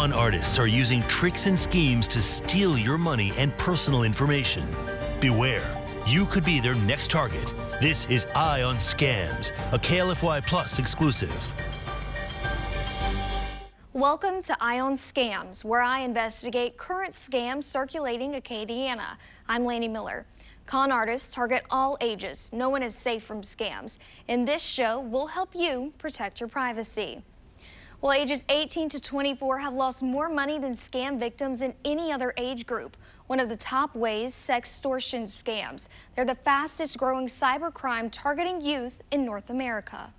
Con artists are using tricks and schemes to steal your money and personal information. Beware, you could be their next target. This is Eye on Scams, a KLFY Plus exclusive. Welcome to Eye on Scams, where I investigate current scams circulating Acadiana. I'm Lanny Miller. Con artists target all ages. No one is safe from scams. In this show, we'll help you protect your privacy. Well, ages 18 to 24 have lost more money than scam victims in any other age group. One of the top ways, sextortion scams. They're the fastest growing cybercrime targeting youth in North America.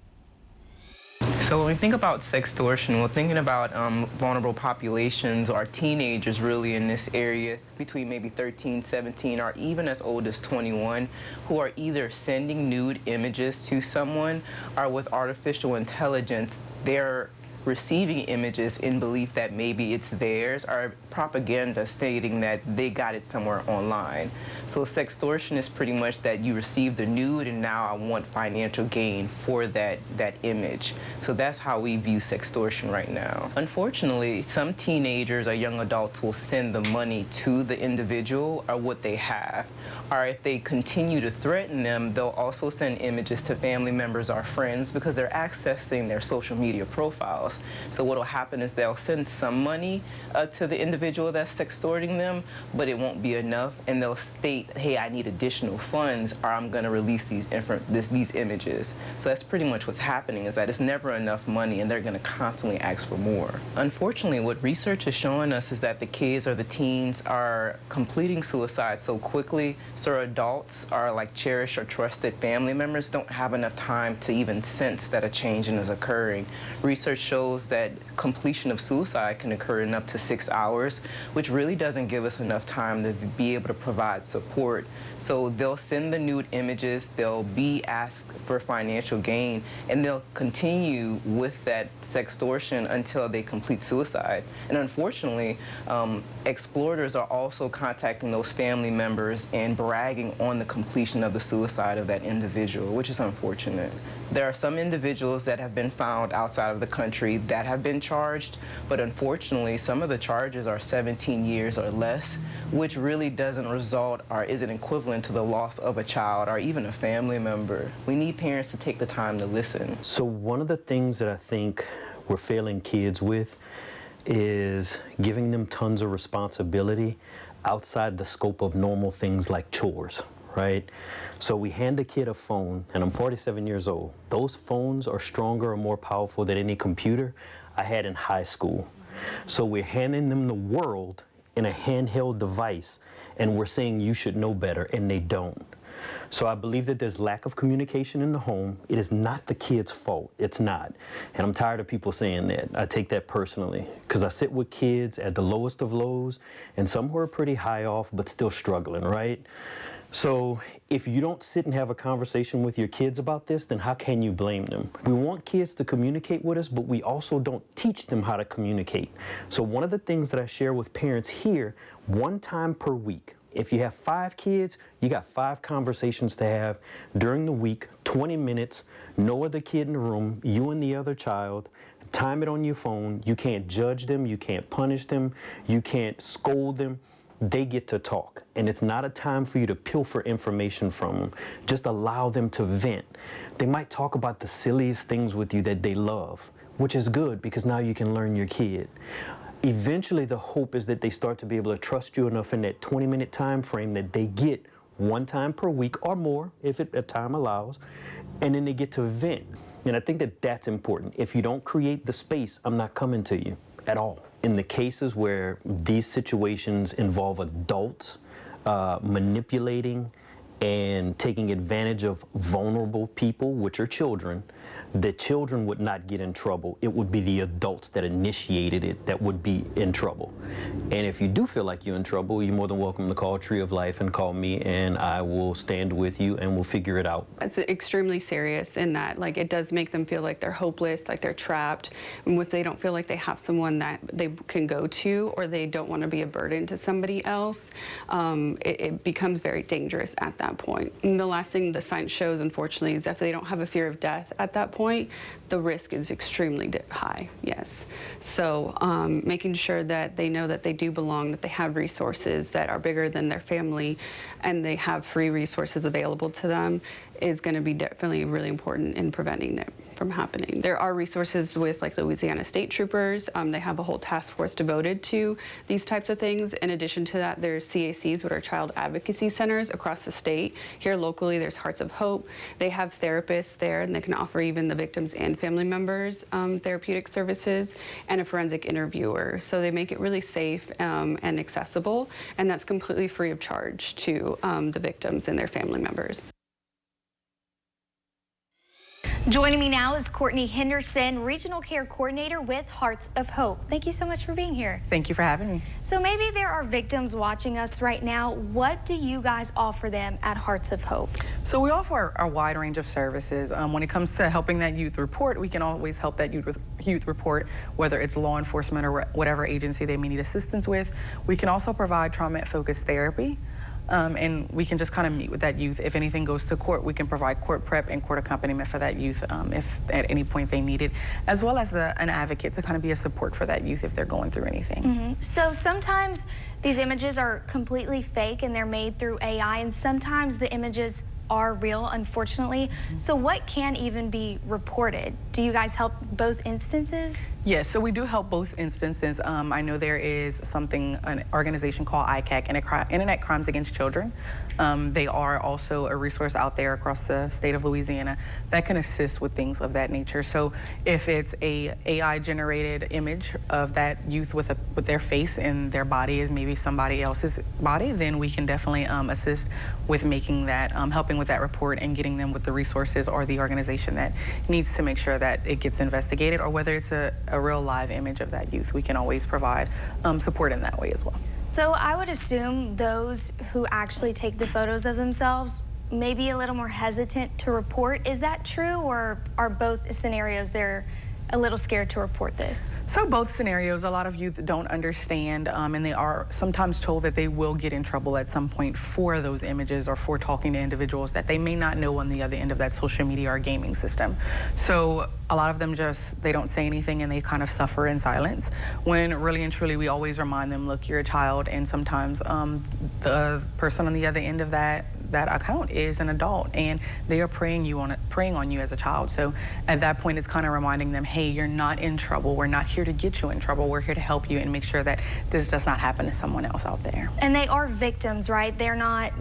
So when we think about sextortion, we're thinking about vulnerable populations or teenagers really in this area between maybe 13, 17, or even as old as 21, who are either sending nude images to someone or with artificial intelligence, they're receiving images in belief that maybe it's theirs, or propaganda stating that they got it somewhere online. So sextortion is pretty much that you received the nude and now I want financial gain for that image. So that's how we view sextortion right now. Unfortunately, some teenagers or young adults will send the money to the individual or what they have. Or if they continue to threaten them, they'll also send images to family members or friends because they're accessing their social media profiles. So what will happen is they'll send some money to the individual that's sextorting them, but it won't be enough, and they'll state, hey, I need additional funds or I'm going to release these images. So that's pretty much what's happening, is that it's never enough money and they're going to constantly ask for more. Unfortunately, what research is showing us is that the kids or the teens are completing suicide so quickly, so adults or like cherished or trusted family members don't have enough time to even sense that a change is occurring. Research shows that completion of suicide can occur in up to 6 hours, which really doesn't give us enough time to be able to provide support. So they'll send the nude images, they'll be asked for financial gain, and they'll continue with that sextortion until they complete suicide. And unfortunately, exploiters are also contacting those family members and bragging on the completion of the suicide of that individual, which is unfortunate. There are some individuals that have been found outside of the country that have been charged, but unfortunately, some of the charges are 17 years or less, which really doesn't result or isn't equivalent to the loss of a child or even a family member. We need parents to take the time to listen. So one of the things that I think we're failing kids with is giving them tons of responsibility outside the scope of normal things like chores, right? So we hand a kid a phone, and I'm 47 years old. Those phones are stronger or more powerful than any computer I had in high school. So we're handing them the world in a handheld device, and we're saying you should know better, and they don't. So I believe that there's lack of communication in the home. It is not the kid's fault. It's not. And I'm tired of people saying that. I take that personally because I sit with kids at the lowest of lows and some who are pretty high off but still struggling, right? So if you don't sit and have a conversation with your kids about this, then how can you blame them? We want kids to communicate with us, but we also don't teach them how to communicate. So one of the things that I share with parents here, one time per week, if you have 5 kids, you got 5 conversations to have during the week, 20 minutes, no other kid in the room, you and the other child. Time it on your phone. You can't judge them, you can't punish them, you can't scold them. They get to talk, and it's not a time for you to pilfer information from them. Just allow them to vent. They might talk about the silliest things with you that they love, which is good because now you can learn your kid. Eventually, the hope is that they start to be able to trust you enough in that 20-minute time frame that they get one time per week or more, if time allows, and then they get to vent. And I think that that's important. If you don't create the space, I'm not coming to you at all. In the cases where these situations involve adults manipulating and taking advantage of vulnerable people, which are children, the children would not get in trouble. It would be the adults that initiated it that would be in trouble. And if you do feel like you're in trouble, you're more than welcome to call Tree of Life and call me, and I will stand with you and we'll figure it out. It's extremely serious in that, like, it does make them feel like they're hopeless, like they're trapped, and if they don't feel like they have someone that they can go to, or they don't want to be a burden to somebody else, it becomes very dangerous at that that point. And the last thing the science shows, unfortunately, is if they don't have a fear of death at that point, the risk is extremely high, yes. So making sure that they know that they do belong, that they have resources that are bigger than their family, and they have free resources available to them is going to be definitely really important in preventing it from happening. There are resources with like Louisiana State Troopers. They have a whole task force devoted to these types of things. In addition to that, there's CACs, which are child advocacy centers across the state. Here locally, there's Hearts of Hope. They have therapists there, and they can offer even the victims and family members therapeutic services, and a forensic interviewer. So they make it really safe and accessible, and that's completely free of charge to the victims and their family members. Joining me now is Courtney Henderson, Regional Care Coordinator with Hearts of Hope. Thank you so much for being here. Thank you for having me. So maybe there are victims watching us right now. What do you guys offer them at Hearts of Hope? So we offer a wide range of services. When it comes to helping that youth report, we can always help that youth report, whether it's law enforcement or whatever agency they may need assistance with. We can also provide trauma-focused therapy. And we can just kind of meet with that youth. If anything goes to court, we can provide court prep and court accompaniment for that youth if at any point they need it, as well as an advocate to kind of be a support for that youth if they're going through anything. Mm-hmm. So sometimes these images are completely fake and they're made through AI, and sometimes the images are real, unfortunately. So what can even be reported? Do you guys help both instances? Yes, so we do help both instances. I know there is an organization called ICAC, Internet Crimes Against Children. They are also a resource out there across the state of Louisiana that can assist with things of that nature. So if it's a AI-generated image of that youth with their face and their body is maybe somebody else's body, then we can definitely assist with making that, helping with that report and getting them with the resources or the organization that needs to make sure that it gets investigated, or whether it's a real live image of that youth, we can always provide support in that way as well. So I would assume those who actually take the photos of themselves may be a little more hesitant to report. Is that true, or are both scenarios they're a little scared to report this? So both scenarios, a lot of youth don't understand, and they are sometimes told that they will get in trouble at some point for those images or for talking to individuals that they may not know on the other end of that social media or gaming system. So a lot of them they don't say anything and they kind of suffer in silence, when really and truly we always remind them, look, you're a child, and sometimes the person on the other end of that account is an adult, and they are preying on you as a child. So at that point, it's kind of reminding them, hey, you're not in trouble. We're not here to get you in trouble. We're here to help you and make sure that this does not happen to someone else out there. And they are victims, right? They're not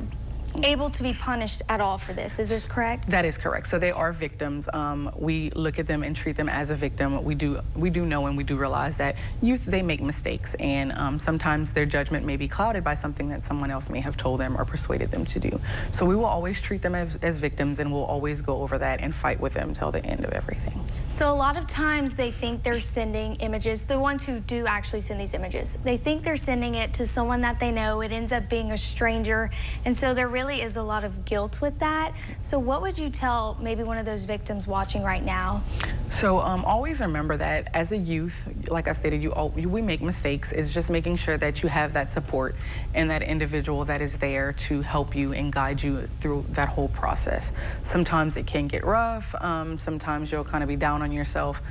able to be punished at all for this. Is this correct? That is correct. So they are victims. We look at them and treat them as a victim. We do know and we do realize that youth, they make mistakes, and sometimes their judgment may be clouded by something that someone else may have told them or persuaded them to do. So we will always treat them as victims, and we'll always go over that and fight with them till the end of everything. So a lot of times they think they're sending images, the ones who do actually send these images, they think they're sending it to someone that they know. It ends up being a stranger, and so there really is a lot of guilt with that. So what would you tell maybe one of those victims watching right now? So always remember that as a youth, like I stated, we make mistakes. It's just making sure that you have that support and that individual that is there to help you and guide you through that whole process. Sometimes it can get rough. Sometimes you'll kind of be down on yourself.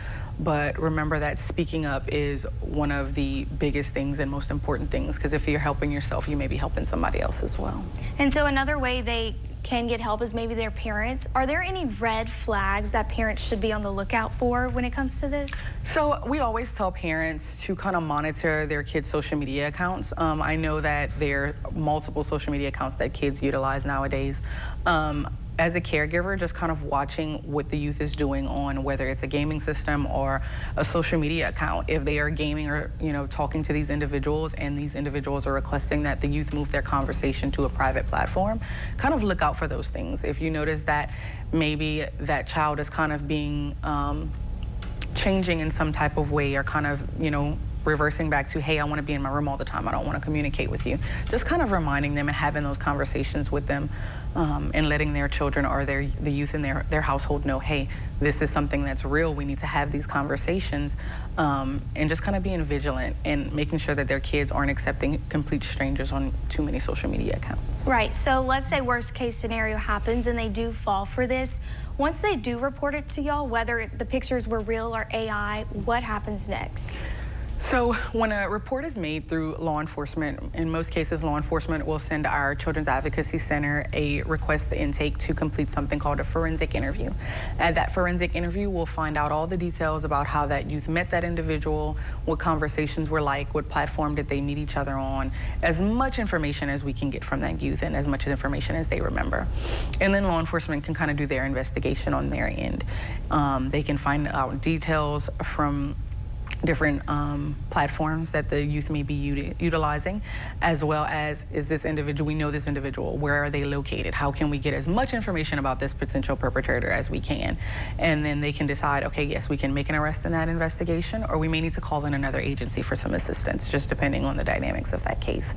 But remember that speaking up is one of the biggest things and most important things, because if you're helping yourself, you may be helping somebody else as well. And so another way they can get help is maybe their parents. Are there any red flags that parents should be on the lookout for when it comes to this? So we always tell parents to kind of monitor their kids' social media accounts. I know that there are multiple social media accounts that kids utilize nowadays. As a caregiver, just kind of watching what the youth is doing on whether it's a gaming system or a social media account. If they are gaming or talking to these individuals, and these individuals are requesting that the youth move their conversation to a private platform, kind of look out for those things. If you notice that maybe that child is kind of being changing in some type of way, or kind of reversing back to, hey, I want to be in my room all the time. I don't want to communicate with you. Just kind of reminding them and having those conversations with them, and letting their children or the youth in their household know, hey, this is something that's real. We need to have these conversations, and just kind of being vigilant and making sure that their kids aren't accepting complete strangers on too many social media accounts. Right, so let's say worst case scenario happens and they do fall for this. Once they do report it to y'all, whether the pictures were real or AI, what happens next? So when a report is made through law enforcement, in most cases, law enforcement will send our Children's Advocacy Center a request intake to complete something called a forensic interview. At that forensic interview, we'll find out all the details about how that youth met that individual, what conversations were like, what platform did they meet each other on, as much information as we can get from that youth and as much information as they remember. And then law enforcement can kind of do their investigation on their end. They can find out details from different platforms that the youth may be utilizing, as well as, is this individual, we know this individual, where are they located? How can we get as much information about this potential perpetrator as we can? And then they can decide, okay, yes, we can make an arrest in that investigation, or we may need to call in another agency for some assistance, just depending on the dynamics of that case.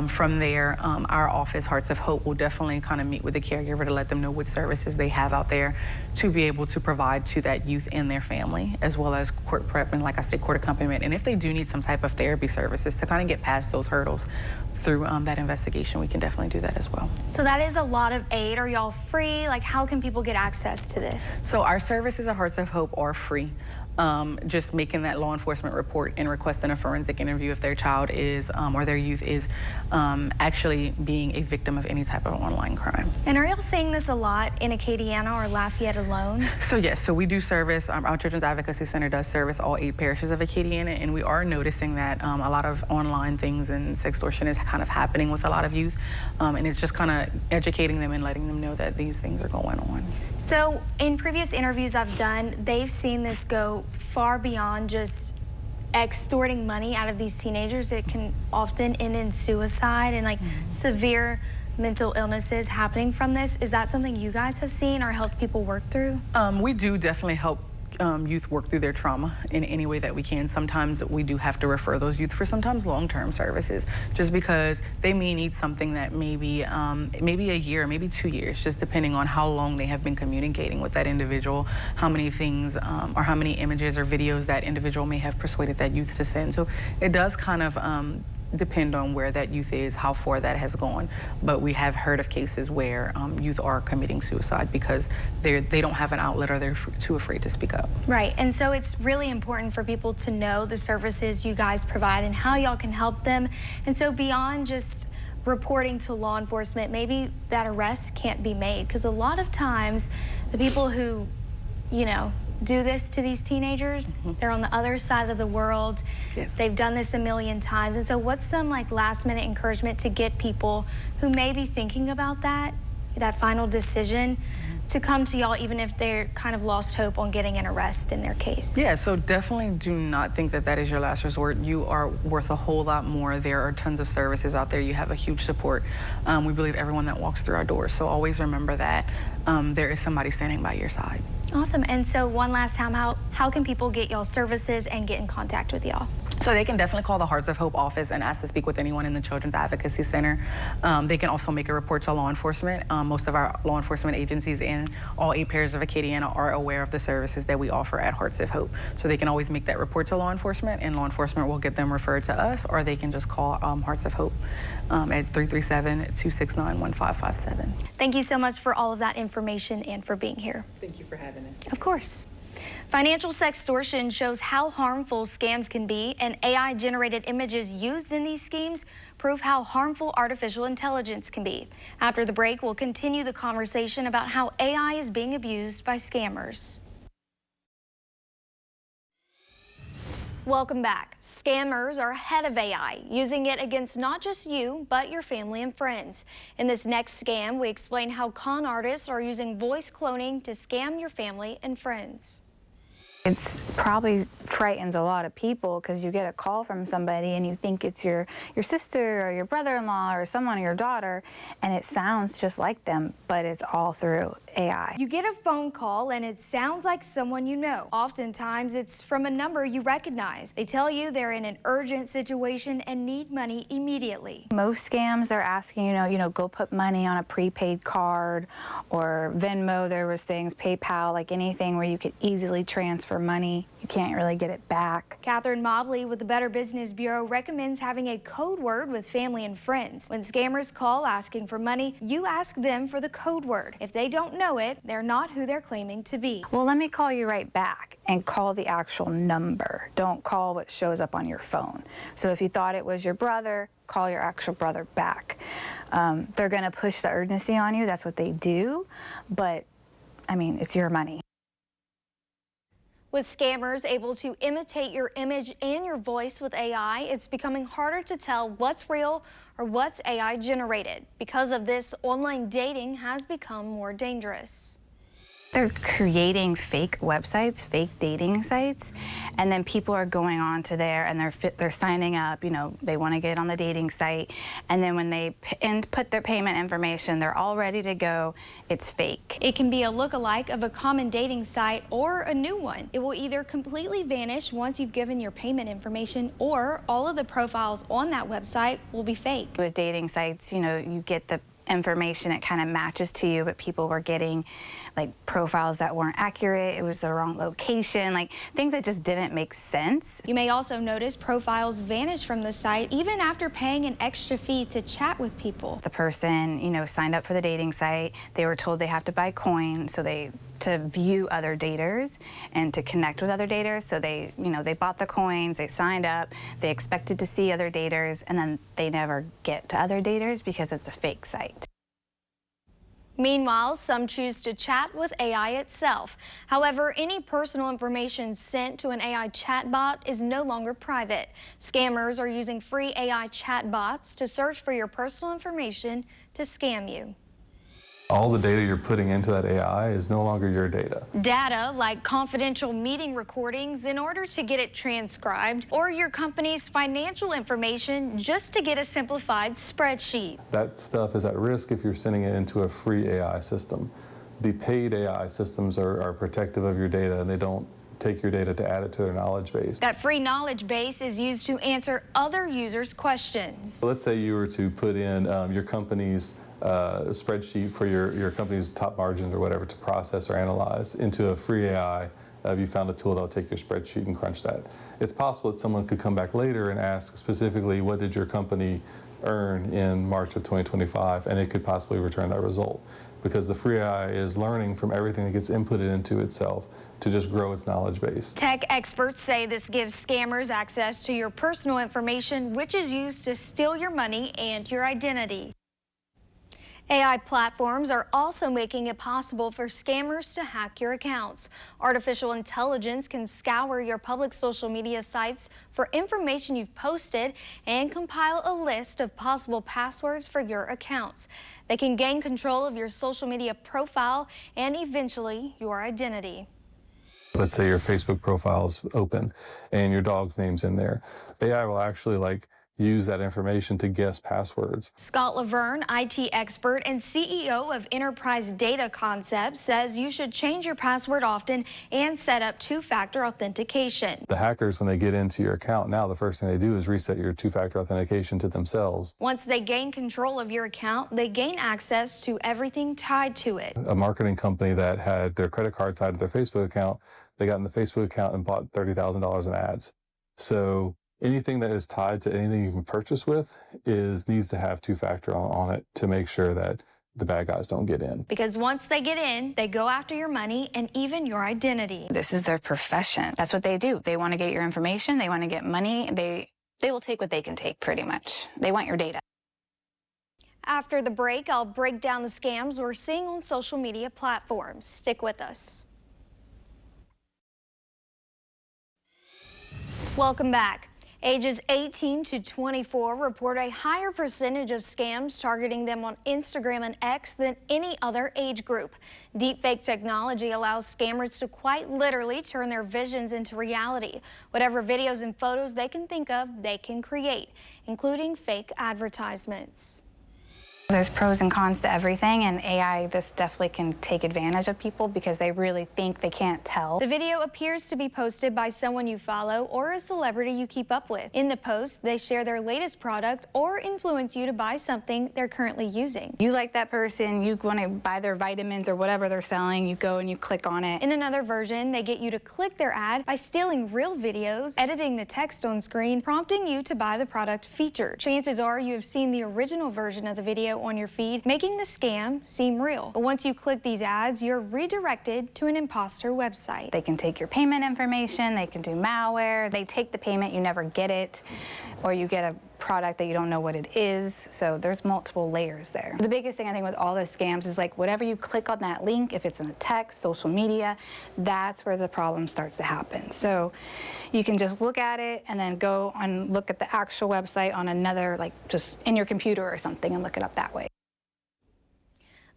From there, our office, Hearts of Hope, will definitely kind of meet with the caregiver to let them know what services they have out there to be able to provide to that youth and their family, as well as court prep and, like I said, court accompaniment. And if they do need some type of therapy services to kind of get past those hurdles through that investigation, we can definitely do that as well. So that is a lot of aid. Are y'all free? Like, how can people get access to this? So our services at Hearts of Hope are free. Just making that law enforcement report and requesting a forensic interview if their child is or their youth is actually being a victim of any type of online crime. And are y'all seeing this a lot in Acadiana or Lafayette alone? So yes, so we do service, our Children's Advocacy Center does service all 8 parishes of Acadiana, and we are noticing that a lot of online things and sextortion is kind of happening with a lot of youth, and it's just kind of educating them and letting them know that these things are going on. So in previous interviews I've done, they've seen this go far beyond just extorting money out of these teenagers. It can often end in suicide and like severe mental illnesses happening from this. Is that something you guys have seen or helped people work through? We do definitely help youth work through their trauma in any way that we can. Sometimes we do have to refer those youth for sometimes long-term services, just because they may need something that maybe maybe a year, maybe 2 years, just depending on how long they have been communicating with that individual, how many things or how many images or videos that individual may have persuaded that youth to send. So it does kind of depend on where that youth is, how far that has gone. But we have heard of cases where youth are committing suicide because they don't have an outlet or they're too afraid to speak up. Right, and so it's really important for people to know the services you guys provide and how y'all can help them. And so beyond just reporting to law enforcement, maybe that arrest can't be made, because a lot of times the people who, you know, do this to these teenagers, they're on the other side of the world. Yes. They've done this a million times. And so what's some like last minute encouragement to get people who may be thinking about that final decision to come to y'all, even if they're kind of lost hope on getting an arrest in their case? Yeah, so definitely do not think that that is your last resort. You are worth a whole lot more. There are tons of services out there. You have a huge support. We believe everyone that walks through our doors. So always remember that there is somebody standing by your side. Awesome. And so one last time, how can people get y'all services and get in contact with y'all? So they can definitely call the Hearts of Hope office and ask to speak with anyone in the Children's Advocacy Center. They can also make a report to law enforcement. Most of our law enforcement agencies and all 8 parishes of Acadiana are aware of the services that we offer at Hearts of Hope. So they can always make that report to law enforcement, and law enforcement will get them referred to us, or they can just call Hearts of Hope at 337-269-1557. Thank you so much for all of that information and for being here. Thank you for having us. Of course. Financial sextortion shows how harmful scams can be, and AI-generated images used in these schemes prove how harmful artificial intelligence can be. After the break, we'll continue the conversation about how AI is being abused by scammers. Welcome back. Scammers are ahead of AI, using it against not just you, but your family and friends. In this next scam, we explain how con artists are using voice cloning to scam your family and friends. It's probably frightens a lot of people because you get a call from somebody and you think it's your sister or your brother-in-law or someone or your daughter, and it sounds just like them, but it's all through AI. You get a phone call and it sounds like someone you know. Oftentimes it's from a number you recognize. They tell you they're in an urgent situation and need money immediately. Most scams, they're asking, go put money on a prepaid card or Venmo. There was things, PayPal, like anything where you could easily transfer money. You can't really get it back. Catherine Mobley with the Better Business Bureau recommends having a code word with family and friends. When scammers call asking for money, you ask them for the code word. If they don't know it, they're not who they're claiming to be. Well, let me call you right back, and call the actual number. Don't call what shows up on your phone. So if you thought it was your brother, call your actual brother back. They're going to push the urgency on you. That's what they do. But, it's your money. With scammers able to imitate your image and your voice with AI, it's becoming harder to tell what's real or what's AI generated. Because of this, online dating has become more dangerous. They're creating fake websites, fake dating sites, and then people are going on to there and they're signing up. They want to get on the dating site, and then when they put their payment information, they're all ready to go. It's fake. It can be a lookalike of a common dating site or a new one. It will either completely vanish once you've given your payment information, or all of the profiles on that website will be fake. With dating sites, you get the information, it kind of matches to you, but people were getting profiles that weren't accurate. It was the wrong location, things that just didn't make sense. You may also notice profiles vanish from the site even after paying an extra fee to chat with people. The person, signed up for the dating site. They were told they have to buy coins to view other daters and to connect with other daters. So they bought the coins, they signed up, they expected to see other daters, and then they never get to other daters because it's a fake site. Meanwhile, some choose to chat with AI itself. However, any personal information sent to an AI chatbot is no longer private. Scammers are using free AI chatbots to search for your personal information to scam you. All the data you're putting into that AI is no longer your data. Data like confidential meeting recordings in order to get it transcribed, or your company's financial information just to get a simplified spreadsheet. That stuff is at risk if you're sending it into a free AI system. The paid AI systems are protective of your data, and they don't take your data to add it to their knowledge base. That free knowledge base is used to answer other users' questions. So let's say you were to put in your company's spreadsheet for your company's top margins or whatever to process or analyze into a free AI. You found a tool that'll take your spreadsheet and crunch that. It's possible that someone could come back later and ask specifically, what did your company earn in March of 2025, and it could possibly return that result, because the free AI is learning from everything that gets inputted into itself to just grow its knowledge base. Tech experts say this gives scammers access to your personal information, which is used to steal your money and your identity. AI platforms are also making it possible for scammers to hack your accounts. Artificial intelligence can scour your public social media sites for information you've posted and compile a list of possible passwords for your accounts. They can gain control of your social media profile and eventually your identity. Let's say your Facebook profile is open and your dog's name's in there. AI will actually use that information to guess passwords. Scott Laverne, IT expert and CEO of Enterprise Data Concepts, says you should change your password often and set up two-factor authentication. The hackers, when they get into your account now, the first thing they do is reset your two-factor authentication to themselves. Once they gain control of your account, they gain access to everything tied to it. A marketing company that had their credit card tied to their Facebook account, they got in the Facebook account and bought $30,000 in ads. So anything that is tied to anything you can purchase with needs to have two-factor on it to make sure that the bad guys don't get in. Because once they get in, they go after your money and even your identity. This is their profession. That's what they do. They want to get your information. They want to get money. They will take what they can take, pretty much. They want your data. After the break, I'll break down the scams we're seeing on social media platforms. Stick with us. Welcome back. Ages 18 to 24 report a higher percentage of scams targeting them on Instagram and X than any other age group. Deepfake technology allows scammers to quite literally turn their visions into reality. Whatever videos and photos they can think of, they can create, including fake advertisements. There's pros and cons to everything, and AI, this definitely can take advantage of people because they really think they can't tell. The video appears to be posted by someone you follow or a celebrity you keep up with. In the post, they share their latest product or influence you to buy something they're currently using. You like that person, you want to buy their vitamins or whatever they're selling, you go and you click on it. In another version, they get you to click their ad by stealing real videos, editing the text on screen, prompting you to buy the product featured. Chances are you have seen the original version of the video on your feed, making the scam seem real. But once you click these ads, you're redirected to an imposter website. They can take your payment information, they can do malware, they take the payment, you never get it, or you get a product that you don't know what it is. So there's multiple layers there. The biggest thing I think with all the scams is like whatever you click on that link, if it's in a text, social media, that's where the problem starts to happen. So you can just look at it and then go and look at the actual website on another, like just in your computer or something, and look it up that way.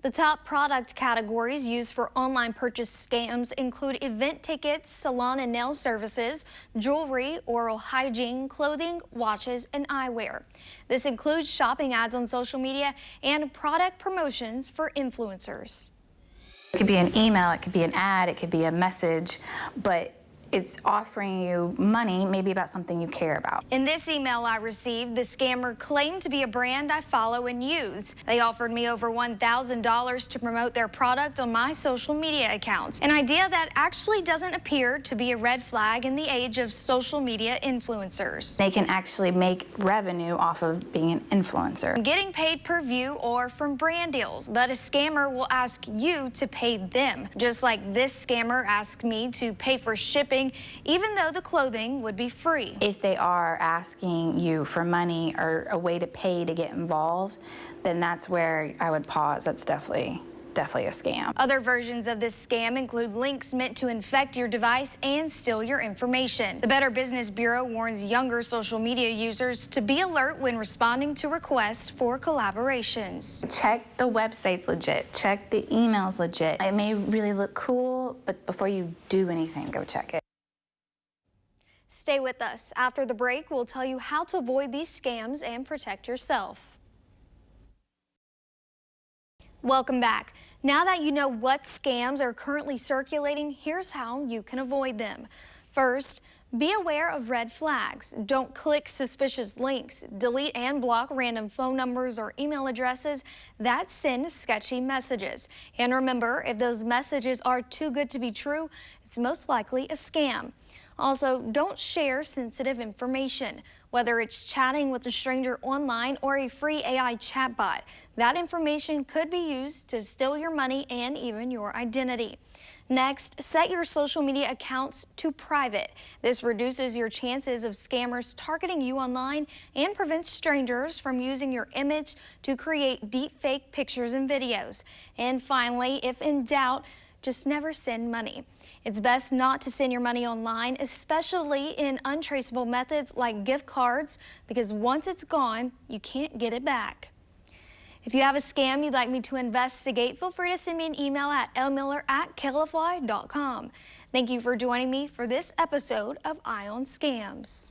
The top product categories used for online purchase scams include event tickets, salon and nail services, jewelry, oral hygiene, clothing, watches, and eyewear. This includes shopping ads on social media and product promotions for influencers. It could be an email, it could be an ad, it could be a message, but it's offering you money, maybe about something you care about. In this email I received, the scammer claimed to be a brand I follow and use. They offered me over $1,000 to promote their product on my social media accounts, an idea that actually doesn't appear to be a red flag in the age of social media influencers. They can actually make revenue off of being an influencer. Getting paid per view or from brand deals, but a scammer will ask you to pay them, just like this scammer asked me to pay for shipping even though the clothing would be free. If they are asking you for money or a way to pay to get involved, then that's where I would pause. That's definitely a scam. Other versions of this scam include links meant to infect your device and steal your information. The Better Business Bureau warns younger social media users to be alert when responding to requests for collaborations. Check the website's legit. Check the email's legit. It may really look cool, but before you do anything, go check it. Stay with us. After the break, we'll tell you how to avoid these scams and protect yourself. Welcome back. Now that you know what scams are currently circulating, here's how you can avoid them. First, be aware of red flags. Don't click suspicious links. Delete and block random phone numbers or email addresses that send sketchy messages. And remember, if those messages are too good to be true, it's most likely a scam. Also, don't share sensitive information, whether it's chatting with a stranger online or a free AI chatbot. That information could be used to steal your money and even your identity. Next, set your social media accounts to private. This reduces your chances of scammers targeting you online and prevents strangers from using your image to create deepfake pictures and videos. And finally, if in doubt, just never send money. It's best not to send your money online, especially in untraceable methods like gift cards, because once it's gone, you can't get it back. If you have a scam you'd like me to investigate, feel free to send me an email at lmiller@klfy.com. Thank you for joining me for this episode of Eye on Scams.